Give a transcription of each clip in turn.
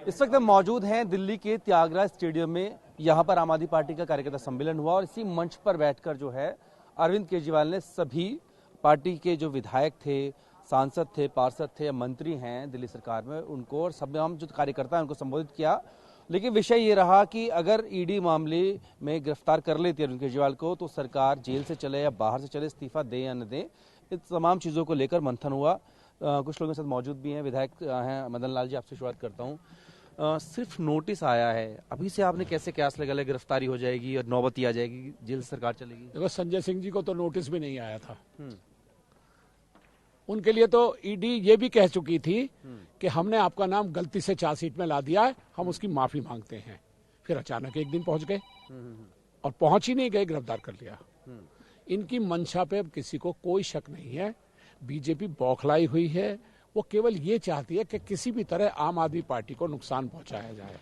इस वक्त हम मौजूद हैं दिल्ली के त्यागराज स्टेडियम में। यहाँ पर आम आदमी पार्टी का कार्यकर्ता सम्मेलन हुआ और इसी मंच पर बैठकर जो है अरविंद केजरीवाल ने सभी पार्टी के जो विधायक थे, सांसद थे, पार्षद थे, मंत्री हैं दिल्ली सरकार में, उनको और सब हम जो कार्यकर्ता हैं उनको संबोधित किया। लेकिन विषय ये रहा कि अगर ईडी मामले में गिरफ्तार कर लेती है अरविंद केजरीवाल को तो सरकार जेल से चले या बाहर से चले, इस्तीफा दे या न दे, इन तमाम चीज़ों को लेकर मंथन हुआ। कुछ लोगों के साथ मौजूद भी हैं, विधायक हैं। मदन लाल जी, आपसे शुरुआत करता हूँ। सिर्फ नोटिस आया है, अभी से आपने कैसे कयास लगा गिरफ्तारी हो जाएगी और नौबती आ जाएगी, जेल सरकार चलेगी? देखो, संजय सिंह जी को तो नोटिस भी नहीं आया था। उनके लिए तो ईडी ये भी कह चुकी थी कि हमने आपका नाम गलती से चार्जशीट में ला दिया है, हम उसकी माफी मांगते हैं। फिर अचानक एक दिन पहुंच गए और पहुंच ही नहीं गए, गिरफ्तार कर लिया। इनकी मंशा पे अब किसी को कोई शक नहीं है। बीजेपी बौखलाई हुई है। वो केवल ये चाहती है कि किसी भी तरह आम आदमी पार्टी को नुकसान पहुंचाया जाए।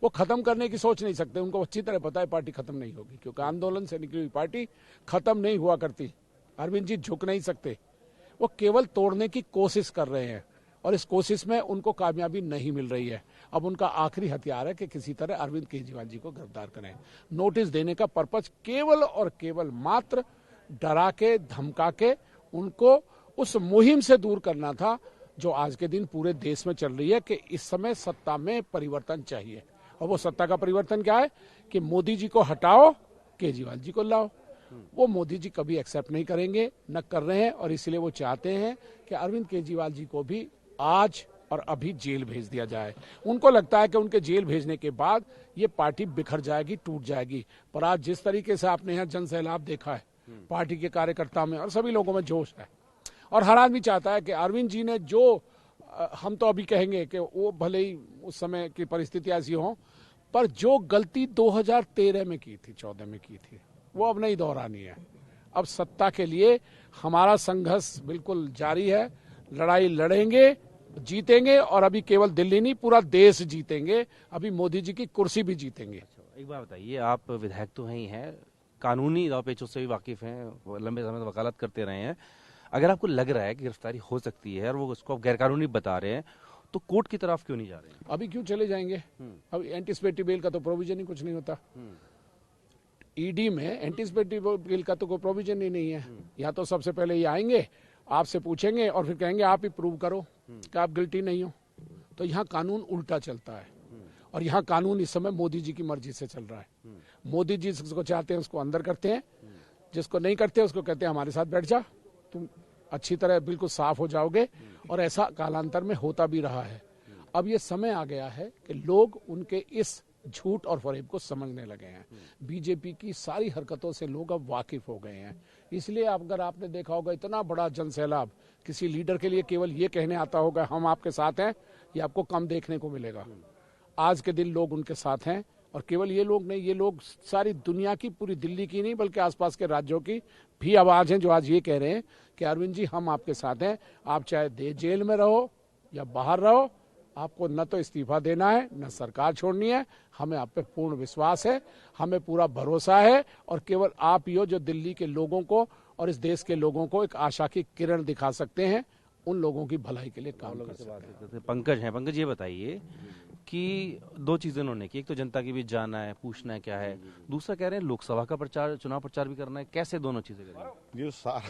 वो खत्म करने की सोच नहीं सकते। उनको अच्छी तरह पता है पार्टी खत्म नहीं होगी, क्योंकि आंदोलन से निकली हुई पार्टी खत्म नहीं हुआ करती। अरविंद जी झुक नहीं सकते। वो केवल तोड़ने की कोशिश कर रहे हैं और इस कोशिश में उनको कामयाबी नहीं मिल रही है। अब उनका आखिरी हथियार है कि किसी तरह अरविंद केजरीवाल जी को गिरफ्तार करें। नोटिस देने का पर्पज केवल और केवल मात्र डरा के, धमका के उनको उस मुहिम से दूर करना था जो आज के दिन पूरे देश में चल रही है कि इस समय सत्ता में परिवर्तन चाहिए। और वो सत्ता का परिवर्तन क्या है कि मोदी जी को हटाओ, केजरीवाल जी को लाओ। वो मोदी जी कभी एक्सेप्ट नहीं करेंगे, न कर रहे हैं, और इसलिए वो चाहते हैं कि अरविंद केजरीवाल जी को भी आज और अभी जेल भेज दिया जाए। उनको लगता है कि उनके जेल भेजने के बाद ये पार्टी बिखर जाएगी, टूट जाएगी। पर आज जिस तरीके से आपने यहाँ जन सैलाब देखा है, पार्टी के कार्यकर्ता में और सभी लोगों में जोश है, और हर आदमी चाहता है कि अरविंद जी ने जो, हम तो अभी कहेंगे कि वो भले ही उस समय की परिस्थिति ऐसी हो, पर जो गलती 2013 में की थी, 14 में की थी, वो अब नहीं दोहरानी है। अब सत्ता के लिए हमारा संघर्ष बिल्कुल जारी है। लड़ाई लड़ेंगे, जीतेंगे, और अभी केवल दिल्ली नहीं, पूरा देश जीतेंगे। अभी मोदी जी की कुर्सी भी जीतेंगे। एक बात बताइए, आप विधायक तो हैं ही हैं, कानूनी दाव पेचों से भी वाकिफ हैं, लंबे समय से वकालत करते रहे हैं। अगर आपको लग रहा है कि गिरफ्तारी हो सकती है और वो उसको गैरकानूनी बता रहे हैं, तो कोर्ट की तरफ क्यों नहीं जा रहे हैं? अभी क्यों चले जाएंगे? अब एंटीसिपेटरी बेल का तो प्रोविजन ही कुछ नहीं होता। ईडी में एंटीसिपेटरी बेल का तो कोई प्रोविजन ही नहीं है। या तो सबसे पहले ये आएंगे, आपसे पूछेंगे और फिर कहेंगे आप ही प्रूव करो कि आप गिल्टी नहीं हो। तो यहाँ कानून उल्टा चलता है, और यहाँ कानून इस समय मोदी जी की मर्जी से चल रहा है। मोदी जी जिसको चाहते हैं उसको अंदर करते हैं, जिसको नहीं करते उसको कहते हैं हमारे साथ बैठ जा, तुम अच्छी तरह बिल्कुल साफ हो जाओगे। और ऐसा कालांतर में होता भी रहा है। अब ये समय आ गया है कि लोग उनके इस झूठ और फरेब को समझने लगे हैं। बीजेपी की सारी हरकतों से लोग अब वाकिफ हो गए हैं। इसलिए अगर आपने देखा होगा, इतना बड़ा जनसैलाब किसी लीडर के लिए केवल ये कहने आता होगा हम आपके साथ हैं, ये आपको कम देखने को मिलेगा। आज के दिन लोग उनके साथ हैं, और केवल ये लोग नहीं, ये लोग सारी दुनिया की, पूरी दिल्ली की नहीं बल्कि आसपास के राज्यों की भी आवाज हैं, जो आज ये कह रहे हैं कि अरविंद जी हम आपके साथ हैं। आप चाहे जेल में रहो या बाहर रहो, आपको न तो इस्तीफा देना है, न सरकार छोड़नी है। हमें आप पे पूर्ण विश्वास है, हमें पूरा भरोसा है, और केवल आप ही हो जो दिल्ली के लोगों को और इस देश के लोगों को एक आशा की किरण दिखा सकते हैं, उन लोगों की भलाई के लिए काम कर सकते हैं। पंकज हैं, पंकज ये बताइए कि दो चीजें उन्होंने की, एक तो जनता के बीच जाना है, पूछना है क्या है, दूसरा कह रहे हैं लोकसभा का प्रचार, चुनाव प्रचार भी करना है। कैसे दोनों चीजें करेंगे?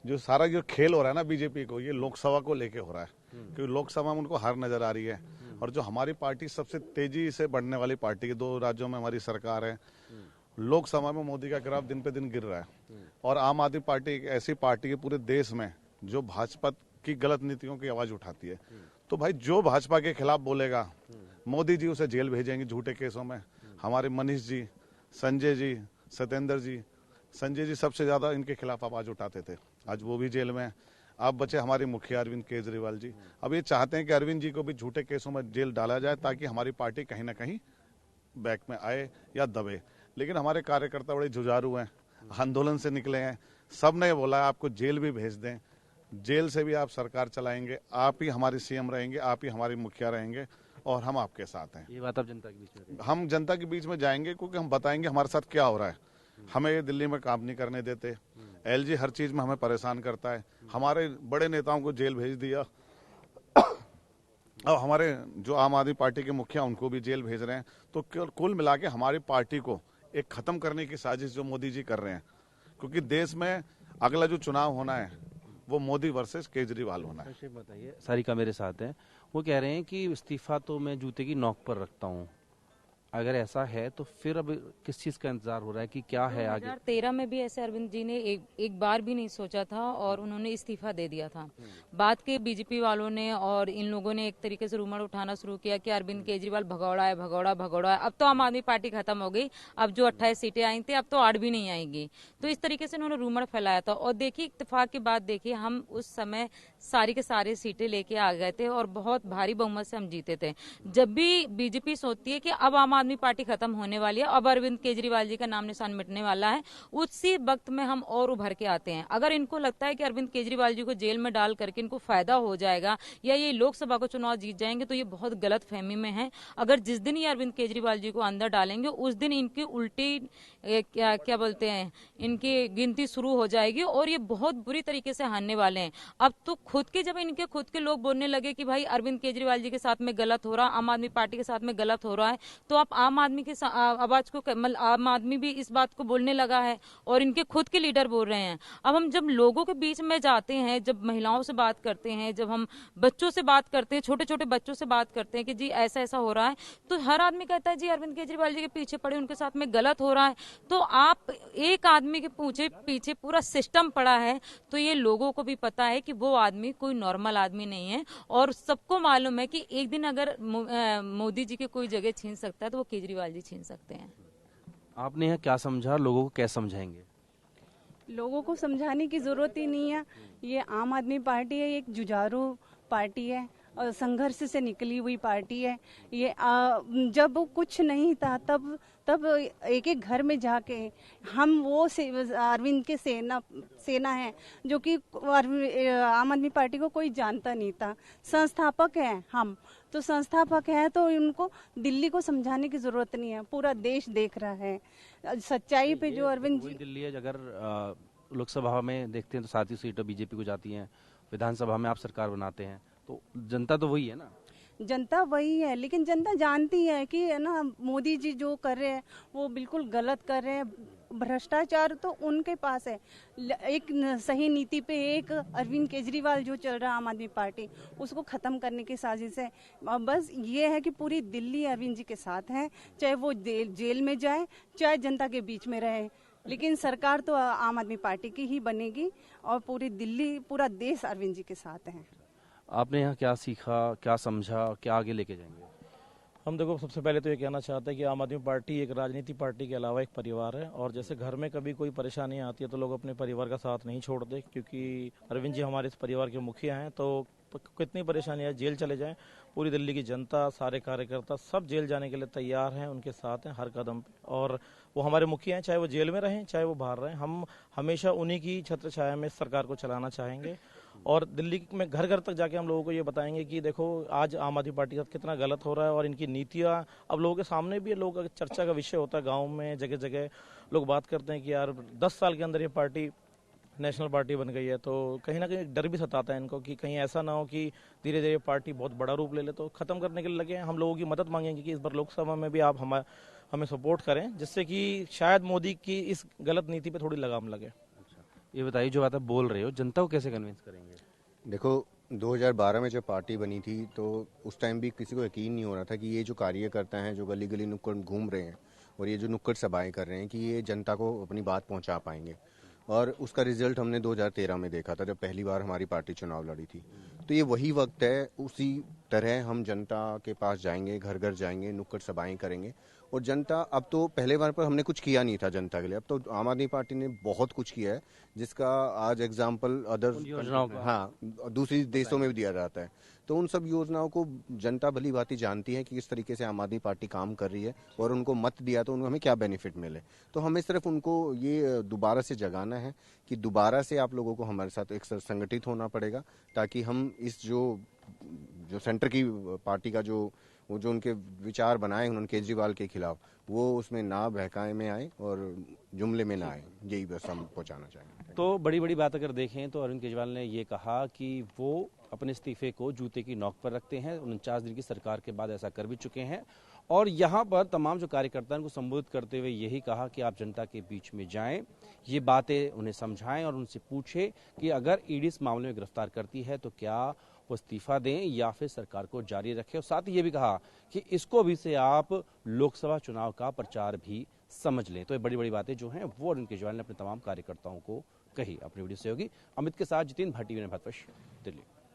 जो सारा खेल हो रहा है ना बीजेपी को, ये लोकसभा को लेके हो रहा है, क्योंकि लोकसभा में उनको हार नजर आ रही है। और जो हमारी पार्टी सबसे तेजी से बढ़ने वाली पार्टी है, 2 राज्यों में हमारी सरकार है, लोकसभा में मोदी का ग्राफ दिन पे दिन गिर रहा है। और आम आदमी पार्टी एक ऐसी पार्टी है पूरे देश में जो भाजपा की गलत नीतियों की आवाज उठाती है। तो भाई जो भाजपा के खिलाफ बोलेगा, मोदी जी उसे जेल भेजेंगे झूठे केसों में। हमारे मनीष जी, संजय जी, सत्येंद्र जी, संजय जी सबसे ज्यादा इनके खिलाफ आवाज उठाते थे, आज वो भी जेल में। अब बचे हमारे मुखिया अरविंद केजरीवाल जी। अब ये चाहते हैं कि अरविंद जी को भी झूठे केसों में जेल डाला जाए, ताकि हमारी पार्टी कहीं ना कहीं बैक में आए या दबे। लेकिन हमारे कार्यकर्ता बड़े जुझारू हैं, आंदोलन से निकले हैं, सब ने बोला है आपको जेल भी भेज दें, जेल से भी आप सरकार चलाएंगे, आप ही हमारे सीएम रहेंगे, आप ही हमारे मुखिया रहेंगे, और हम आपके साथ हैं। ये बात आप जनता के बीच में? हम जनता के बीच में जाएंगे, क्योंकि हम बताएंगे हमारे साथ क्या हो रहा है। हमें ये दिल्ली में काम नहीं करने देते, एलजी हर चीज में हमें परेशान करता है, हमारे बड़े नेताओं को जेल भेज दिया। अब हमारे जो आम आदमी पार्टी के मुखिया उनको भी जेल भेज रहे हैं। तो कुल मिला के हमारी पार्टी को एक खत्म करने की साजिश जो मोदी जी कर रहे हैं, क्योंकि देश में अगला जो चुनाव होना है वो मोदी वर्सेस केजरीवाल होना है। बताइए, सारिका मेरे साथ हैं, वो कह रहे हैं कि इस्तीफा तो मैं जूते की नोक पर रखता हूँ। अगर ऐसा है तो फिर अब किस चीज का इंतजार हो रहा है कि क्या है आगे? 2013 में भी ऐसे अरविंद जी ने एक बार भी नहीं सोचा था और उन्होंने इस्तीफा दे दिया था। बाद के बीजेपी वालों ने और इन लोगों ने एक तरीके से रूमर उठाना शुरू किया कि अरविंद केजरीवाल भगौड़ा है, भगौड़ा भगौड़ा है। अब तो आम आदमी पार्टी खत्म हो गई, अब जो 28 सीटें आई थी अब तो 8 भी नहीं आएंगी। तो इस तरीके से उन्होंने रूमर फैलाया था। और देखिए, इत्तेफाक की बात देखिए, हम उस समय सारी के सारे सीटें लेके आ गए थे और बहुत भारी बहुमत से हम जीते थे। जब भी बीजेपी सोचती है कि अब आम आदमी पार्टी खत्म होने वाली है, अब अरविंद केजरीवाल जी का नाम निशान मिटने वाला है, उसी वक्त में हम और उभर के आते हैं। अगर इनको लगता है कि अरविंद केजरीवाल जी को जेल में डाल करके इनको फायदा हो जाएगा या ये लोकसभा को चुनाव जीत जाएंगे, तो ये बहुत गलत फहमी में है। अगर जिस दिन ये अरविंद केजरीवाल जी को अंदर डालेंगे उस दिन इनकी उल्टी क्या बोलते हैं, इनकी गिनती शुरू हो जाएगी और ये बहुत बुरी तरीके से हारने वाले हैं। अब तो खुद के, जब इनके खुद के लोग बोलने लगे कि भाई अरविंद केजरीवाल जी के साथ में गलत हो रहा, आम आदमी पार्टी के साथ में गलत हो रहा है, तो आप आम आदमी की आवाज को, आम आदमी भी इस बात को बोलने लगा है और इनके खुद के लीडर बोल रहे हैं। अब हम जब लोगों के बीच में जाते हैं, जब महिलाओं से बात करते हैं, जब हम बच्चों से बात करते हैं, छोटे छोटे बच्चों से बात करते हैं कि जी ऐसा ऐसा हो रहा है, तो हर आदमी कहता है जी अरविंद केजरीवाल जी के पीछे पड़े, उनके साथ में गलत हो रहा है। तो आप एक आदमी के पीछे पूरा सिस्टम पड़ा है, तो ये लोगों को भी पता है कि वो आदमी कोई नॉर्मल आदमी नहीं है और सबको मालूम है कि एक दिन अगर मोदी जी की कोई जगह छीन सकता है तो वो केजरीवाल जी छीन सकते हैं। आपने यहाँ क्या समझा, लोगों को कैसे समझाएंगे? लोगों को समझाने की जरूरत ही नहीं है। ये आम आदमी पार्टी है, एक जुझारू पार्टी है और संघर्ष से निकली हुई पार्टी है। ये जब कुछ नहीं था तब एक एक घर में जाके हम वो अरविंद के सेना है जो कि आम आदमी पार्टी को कोई जानता नहीं था। संस्थापक है हम, तो संस्थापक है तो उनको दिल्ली को समझाने की जरूरत नहीं है, पूरा देश देख रहा है सच्चाई पे। जो अरविंद जी, दिल्ली है, अगर लोकसभा में देखते हैं तो 7 ही सीटें बीजेपी को जाती हैं, विधानसभा में आप सरकार बनाते हैं, तो जनता तो वही है ना? जनता वही है, लेकिन जनता जानती है कि है ना, मोदी जी जो कर रहे हैं वो बिल्कुल गलत कर रहे हैं। भ्रष्टाचार तो उनके पास है, एक सही नीति पे एक अरविंद केजरीवाल जो चल रहा है आम आदमी पार्टी, उसको खत्म करने की साजिश है। बस ये है कि पूरी दिल्ली अरविंद जी के साथ है, चाहे वो जेल में जाए चाहे जनता के बीच में रहे, लेकिन सरकार तो आम आदमी पार्टी की ही बनेगी और पूरी दिल्ली, पूरा देश अरविंद जी के साथ है। आपने यहाँ क्या सीखा, क्या समझा, क्या आगे लेके जाएंगे? हम देखो, सबसे पहले तो ये कहना चाहते हैं कि आम आदमी पार्टी एक राजनीतिक पार्टी के अलावा एक परिवार है और जैसे घर में कभी कोई परेशानी आती है तो लोग अपने परिवार का साथ नहीं छोड़ते, क्योंकि अरविंद जी हमारे इस परिवार के मुखिया हैं। तो कितनी परेशानी है, जेल चले जाएं, पूरी दिल्ली की जनता, सारे कार्यकर्ता सब जेल जाने के लिए तैयार हैं, उनके साथ हैं हर कदम पे। और वो हमारे मुखिया हैं, चाहे वो जेल में रहें चाहे वो बाहर रहें, हम हमेशा उन्हीं की छत्र छाया में सरकार को चलाना चाहेंगे। और दिल्ली में घर घर तक जाके हम लोगों को ये बताएंगे कि देखो आज आम आदमी पार्टी के साथ कितना गलत हो रहा है और इनकी नीतियाँ अब लोगों के सामने भी, लोग चर्चा का विषय होता है। गाँव में जगह जगह लोग बात करते हैं कि यार 10 साल के अंदर ये पार्टी नेशनल पार्टी बन गई है, तो कहीं ना कहीं डर भी सताता है इनको कि कहीं ऐसा ना हो कि धीरे धीरे पार्टी बहुत बड़ा रूप ले ले। तो खत्म करने के लिए लगे हैं। हम लोगों की मदद मांगेंगे कि इस बार लोकसभा में भी आप हमें सपोर्ट करें, जिससे कि शायद मोदी की इस गलत नीति पे थोड़ी लगाम लगे। ये बताइए, जो बात आप बोल रहे हो, जनता को कैसे कन्विंस करेंगे? देखो, 2012 में जब पार्टी बनी थी तो उस टाइम भी किसी को यकीन नहीं हो रहा था कि ये जो कार्यकर्ता हैं जो गली गली नुक्कड़ घूम रहे हैं और ये जो नुक्कड़ सभाएं कर रहे हैं कि ये जनता को अपनी बात पहुंचा पाएंगे। और उसका रिजल्ट हमने 2013 में देखा था जब पहली बार हमारी पार्टी चुनाव लड़ी थी। तो ये वही वक्त है, उसी तरह हम जनता के पास जाएंगे, घर घर जाएंगे, नुक्कड़ सभाएं करेंगे। और जनता, अब तो पहले बार पर हमने कुछ किया नहीं था जनता के लिए, अब तो आम आदमी पार्टी ने बहुत कुछ किया है, जिसका आज एग्जाम्पल अदर योजनाओं का, हाँ, दूसरी देशों में भी दिया जाता है। तो उन सब योजनाओं को जनता भली भांति जानती है कि किस तरीके से आम आदमी पार्टी काम कर रही है और उनको मत दिया तो हमें क्या बेनिफिट मिले। तो हमें सिर्फ उनको ये दोबारा से जगाना है कि दोबारा से आप लोगों को हमारे साथ एक संगठित होना पड़ेगा, ताकि हम इस जो सेंटर की पार्टी का जो उनके विचार बनाए उन्होंने केजरीवाल के खिलाफ, वो उसमें ना बहकाए में आए और जुमले में ना आए। यही बस हम पहुंचाना चाहेंगे। तो बड़ी बड़ी बात अगर देखें तो अरविंद केजरीवाल ने ये कहा कि वो अपने इस्तीफे को जूते की नोक पर रखते हैं। 49 दिन की सरकार के बाद ऐसा कर भी चुके हैं और यहाँ पर तमाम जो कार्यकर्ताओं को संबोधित करते हुए यही कहा कि आप जनता के बीच में जाएं, ये बातें उन्हें समझाएं और उनसे पूछें कि अगर ईडी इस मामले में गिरफ्तार करती है तो क्या वो इस्तीफा दें या फिर सरकार को जारी रखें। और साथ ही ये भी कहा कि इसको भी से आप लोकसभा चुनाव का प्रचार भी समझ लें। तो ये बड़ी बड़ी बातें जो हैं वो अरविंद केजरीवाल ने अपने तमाम कार्यकर्ताओं को कही। अपनी वीडियो सहयोगी अमित के साथ जितेंद्र भाटी, भारतवर्ष, दिल्ली।